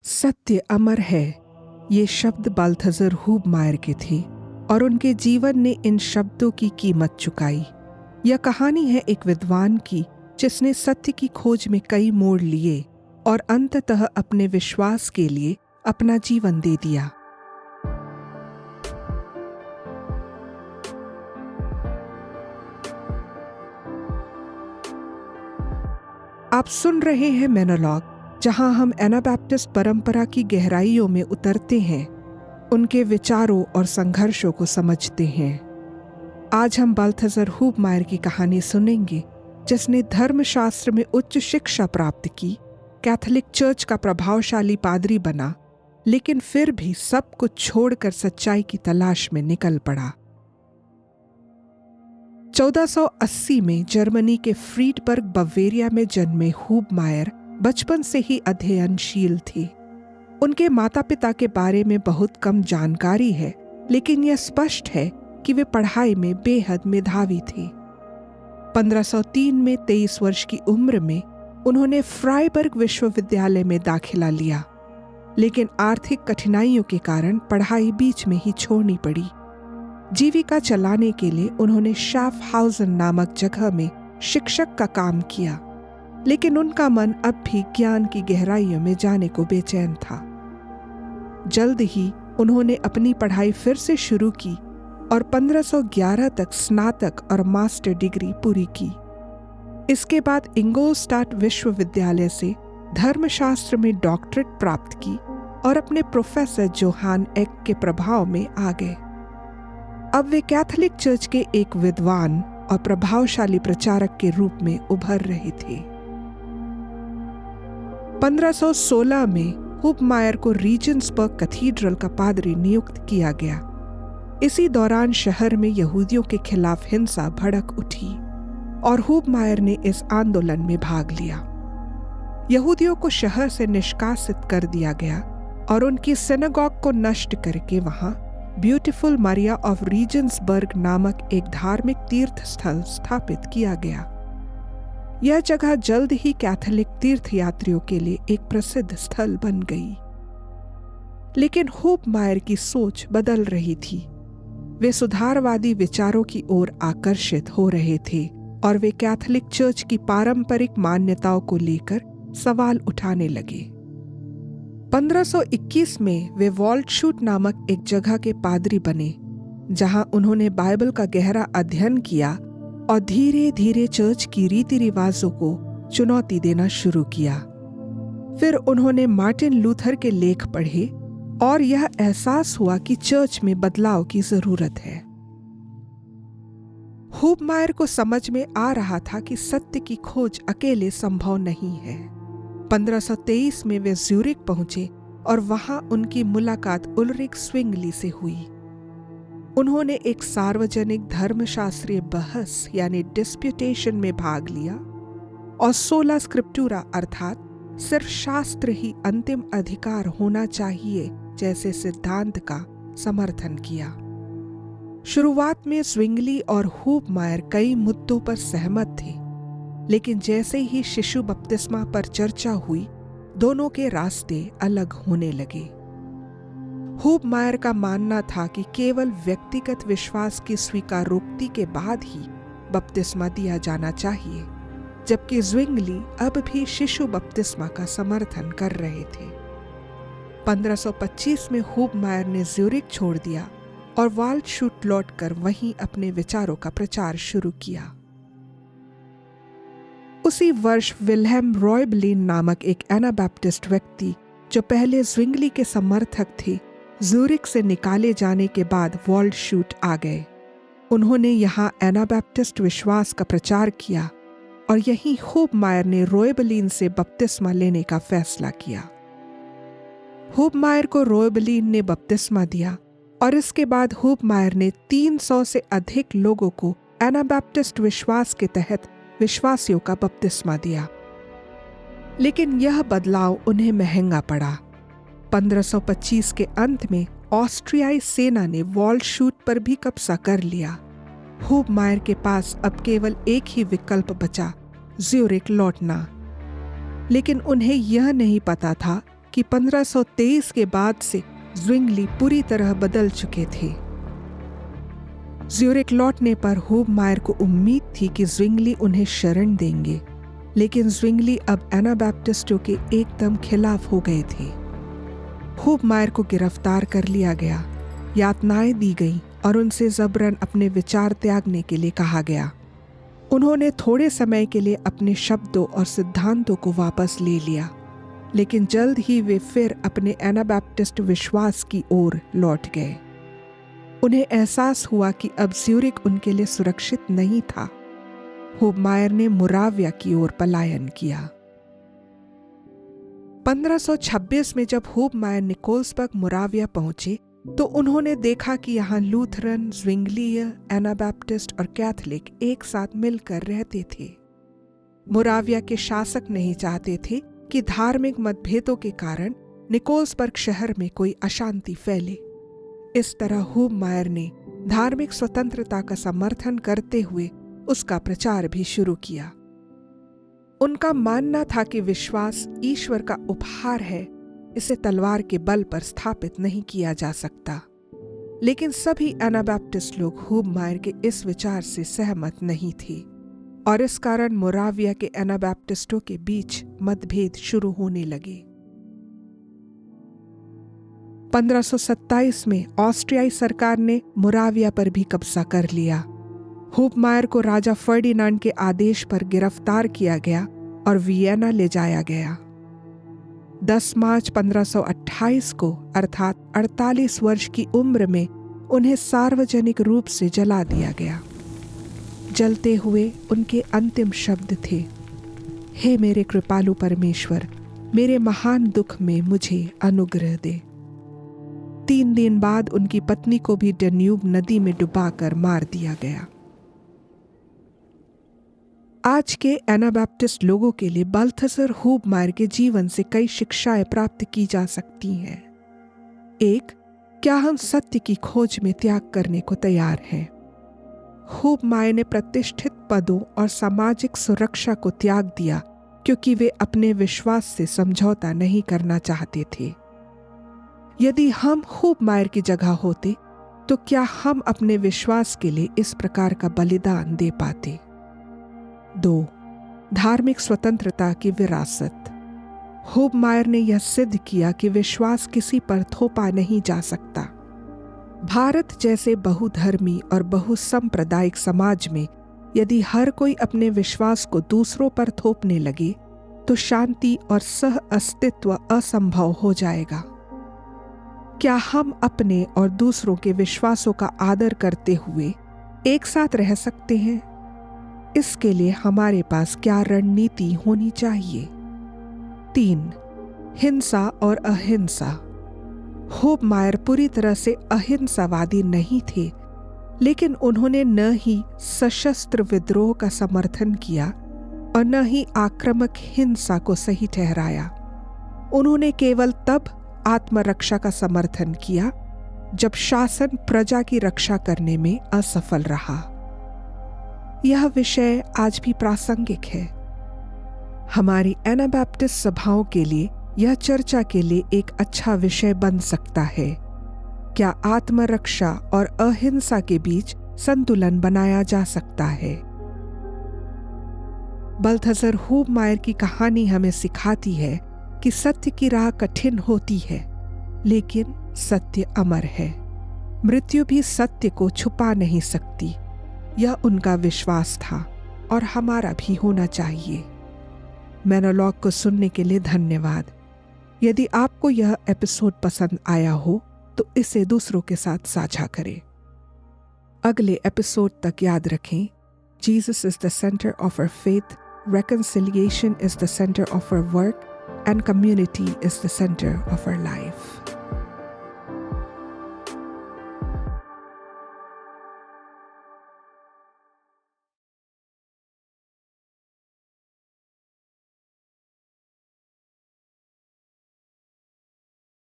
सत्य अमर है, ये शब्द बाल्थज़र हूबमायर के थे और उनके जीवन ने इन शब्दों की कीमत चुकाई। यह कहानी है एक विद्वान की जिसने सत्य की खोज में कई मोड़ लिए और अंततः अपने विश्वास के लिए अपना जीवन दे दिया। आप सुन रहे हैं मोनोलॉग, जहां हम एनाबैप्टिस्ट परंपरा की गहराइयों में उतरते हैं, उनके विचारों और संघर्षों को समझते हैं। आज हम बाल्थज़र हूबमायर की कहानी सुनेंगे, जिसने धर्मशास्त्र में उच्च शिक्षा प्राप्त की, कैथोलिक चर्च का प्रभावशाली पादरी बना, लेकिन फिर भी सब कुछ छोड़कर सच्चाई की तलाश में निकल पड़ा। 1480 में जर्मनी के फ्रीडबर्ग बवेरिया में जन्मे हूबमायर बचपन से ही अध्ययनशील थे। उनके माता पिता के बारे में बहुत कम जानकारी है, लेकिन यह स्पष्ट है कि वे पढ़ाई में बेहद मेधावी थे। 1503 में 23 वर्ष की उम्र में उन्होंने फ्राइबर्ग विश्वविद्यालय में दाखिला लिया, लेकिन आर्थिक कठिनाइयों के कारण पढ़ाई बीच में ही छोड़नी पड़ी। जीविका चलाने के लिए उन्होंने शाफहाउजन नामक जगह में शिक्षक का काम किया, लेकिन उनका मन अब भी ज्ञान की गहराइयों में जाने को बेचैन था। जल्द ही उन्होंने अपनी पढ़ाई फिर से शुरू की और 1511 तक स्नातक और मास्टर डिग्री पूरी की। इसके बाद इंगोलस्टाट विश्वविद्यालय से धर्मशास्त्र में डॉक्टरेट प्राप्त की और अपने प्रोफेसर जोहान एक के प्रभाव में आ गए। अब वे कैथोलिक चर्च के एक विद्वान और प्रभावशाली प्रचारक के रूप में उभर रहे थे। 1516 में हूबमायर को रीजेंसबर्ग कैथीड्रल का पादरी नियुक्त किया गया। इसी दौरान शहर में यहूदियों के खिलाफ हिंसा भड़क उठी और हूबमायर ने इस आंदोलन में भाग लिया। यहूदियों को शहर से निष्कासित कर दिया गया और उनकी सिनेगॉग को नष्ट करके वहां ब्यूटीफुल मरिया ऑफ रीजेंसबर्ग नामक एक धार्मिक तीर्थ स्थल स्थापित किया गया। यह जगह जल्द ही कैथोलिक तीर्थयात्रियों के लिए एक प्रसिद्ध स्थल बन गई। लेकिन हूबमायर की सोच बदल रही थी। वे सुधारवादी विचारों की ओर आकर्षित हो रहे थे और वे कैथोलिक चर्च की पारंपरिक मान्यताओं को लेकर सवाल उठाने लगे। 1521 में वे वॉल्टशूट नामक एक जगह के पादरी बने, जहां उन्होंने बाइबल का गहरा अध्ययन किया और धीरे धीरे चर्च की रीति रिवाजों को चुनौती देना शुरू किया। फिर उन्होंने मार्टिन लूथर के लेख पढ़े और यह एहसास हुआ कि चर्च में बदलाव की जरूरत है। हूबमायर को समझ में आ रहा था कि सत्य की खोज अकेले संभव नहीं है। 1523 में वे ज्यूरिख पहुंचे और वहां उनकी मुलाकात उल्रिक स्विंगली से हुई। उन्होंने एक सार्वजनिक धर्मशास्त्रीय बहस यानी डिस्प्यूटेशन में भाग लिया और सोला स्क्रिप्टूरा अर्थात सिर्फ शास्त्र ही अंतिम अधिकार होना चाहिए जैसे सिद्धांत का समर्थन किया। शुरुआत में स्विंगली और हूबमायर कई मुद्दों पर सहमत थे, लेकिन जैसे ही शिशु बपतिस्मा पर चर्चा हुई, दोनों के रास्ते अलग होने लगे। हूबमायर का मानना था कि केवल व्यक्तिगत विश्वास की स्वीकारोक्ति के बाद ही बपतिस्मा दिया जाना चाहिए, जबकि ज्विंगली अब भी शिशु बपतिस्मा का समर्थन कर रहे थे। 1525 में हूबमायर ने ज्यूरिख छोड़ दिया और वाल्डशूट लौटकर वहीं अपने विचारों का प्रचार शुरू किया। उसी वर्ष विल्हेम रॉयबलिन नामक एक एनाबैप्टिस्ट व्यक्ति, जो पहले ज्विंगली के समर्थक थे, ज्यूरिख से निकाले जाने के बाद वाल्डशूट आ गए। उन्होंने यहाँ एनाबैप्टिस्ट विश्वास का प्रचार किया और यहीं हूबमायर ने रॉयबलिन से बपतिस्मा लेने का फैसला किया। हूबमायर को रॉयबलिन ने बपतिस्मा दिया और इसके बाद हूबमायर ने 300 से अधिक लोगों को एनाबैप्टिस्ट विश्वास के तहत विश्वासियों का बपतिस्मा दिया। लेकिन यह बदलाव उन्हें महंगा पड़ा। 1525 के अंत में ऑस्ट्रियाई सेना ने वॉल्टशूट पर भी कब्जा कर लिया। हूबमायर के पास अब केवल एक ही विकल्प बचा, ज्यूरिख लौटना। लेकिन उन्हें यह नहीं पता था कि 1523 के बाद से ज़्विंगली पूरी तरह बदल चुके थे। ज्यूरिख लौटने पर होबमायर को उम्मीद थी कि ज़्विंगली उन्हें शरण देंगे, लेकिन ज़्विंगली अब एनाबैप्टिस्टों के एकदम खिलाफ हो गए थे। होबमायर को गिरफ्तार कर लिया गया, यातनाएं दी गईं और उनसे जबरन अपने विचार त्यागने के लिए कहा गया। उन्होंने थोड़े समय के लिए अपने शब्दों और सिद्धांतों को वापस ले लिया, लेकिन जल्द ही वे फिर अपने एनाबैप्टिस्ट विश्वास की ओर लौट गए। उन्हें एहसास हुआ कि अब ज्यूरिख उनके लिए सुरक्षित नहीं था। होबमायर ने मोराविया की ओर पलायन किया। 1526 में जब होबमायर निकोल्सबर्ग मोराविया पहुंचे तो उन्होंने देखा कि यहाँ लूथरन, ज़्विंगलीय, एनाबैप्टिस्ट और कैथलिक एक साथ मिलकर रहते थे। मोराविया के शासक नहीं चाहते थे कि धार्मिक मतभेदों के कारण निकोल्सबर्ग शहर में कोई अशांति फैले। इस तरह होबमायर ने धार्मिक स्वतंत्रता का समर्थन करते हुए उसका प्रचार भी शुरू किया। उनका मानना था कि विश्वास ईश्वर का उपहार है, इसे तलवार के बल पर स्थापित नहीं किया जा सकता। लेकिन सभी एनाबैप्टिस्ट लोग होबमायर के इस विचार से सहमत नहीं थे और इस कारण मोराविया के एनाबैप्टिस्टों के बीच मतभेद शुरू होने लगे। 1527 में ऑस्ट्रियाई सरकार ने मोराविया पर भी कब्जा कर लिया। होबमायर को राजा फर्डिनांड के आदेश पर गिरफ्तार किया गया और वियना ले जाया गया। 10 मार्च 1528 को अर्थात 48 वर्ष की उम्र में उन्हें सार्वजनिक रूप से जला दिया गया। जलते हुए उनके अंतिम शब्द थे, हे मेरे कृपालु परमेश्वर, मेरे महान दुख में मुझे अनुग्रह दे। 3 दिन बाद उनकी पत्नी को भी डैन्यूब नदी में डुबाकर मार दिया गया। आज के एनाबैप्टिस्ट लोगों के लिए बाल्थसर होबमायर के जीवन से कई शिक्षाएं प्राप्त की जा सकती हैं। 1. क्या हम सत्य की खोज में त्याग करने को तैयार हैं? होबमायर ने प्रतिष्ठित पदों और सामाजिक सुरक्षा को त्याग दिया क्योंकि वे अपने विश्वास से समझौता नहीं करना चाहते थे। यदि हम होबमायर की जगह होते तो क्या हम अपने विश्वास के लिए इस प्रकार का बलिदान दे पाते? 2. धार्मिक स्वतंत्रता की विरासत। होबमायर ने यह सिद्ध किया कि विश्वास किसी पर थोपा नहीं जा सकता। भारत जैसे बहुधर्मी और बहुसंप्रदायिक समाज में यदि हर कोई अपने विश्वास को दूसरों पर थोपने लगे तो शांति और सह अस्तित्व असंभव हो जाएगा। क्या हम अपने और दूसरों के विश्वासों का आदर करते हुए एक साथ रह सकते हैं? इसके लिए हमारे पास क्या रणनीति होनी चाहिए? 3. हिंसा और अहिंसा। होबमायर पूरी तरह से अहिंसावादी नहीं थे, लेकिन उन्होंने न ही सशस्त्र विद्रोह का समर्थन किया और न ही आक्रामक हिंसा को सही ठहराया। उन्होंने केवल तब आत्मरक्षा का समर्थन किया जब शासन प्रजा की रक्षा करने में असफल रहा। यह विषय आज भी प्रासंगिक है। हमारी एनाबैप्टिस्ट सभाओं के लिए यह चर्चा के लिए एक अच्छा विषय बन सकता है। क्या आत्मरक्षा और अहिंसा के बीच संतुलन बनाया जा सकता है? बाल्थसर होबमायर की कहानी हमें सिखाती है कि सत्य की राह कठिन होती है, लेकिन सत्य अमर है। मृत्यु भी सत्य को छुपा नहीं सकती। यह उनका विश्वास था और हमारा भी होना चाहिए। मोनोलॉग को सुनने के लिए धन्यवाद। यदि आपको यह एपिसोड पसंद आया हो तो इसे दूसरों के साथ साझा करें। अगले एपिसोड तक याद रखें, Jesus is the centre of our faith, reconciliation is the center of our work, and community is the center of our life.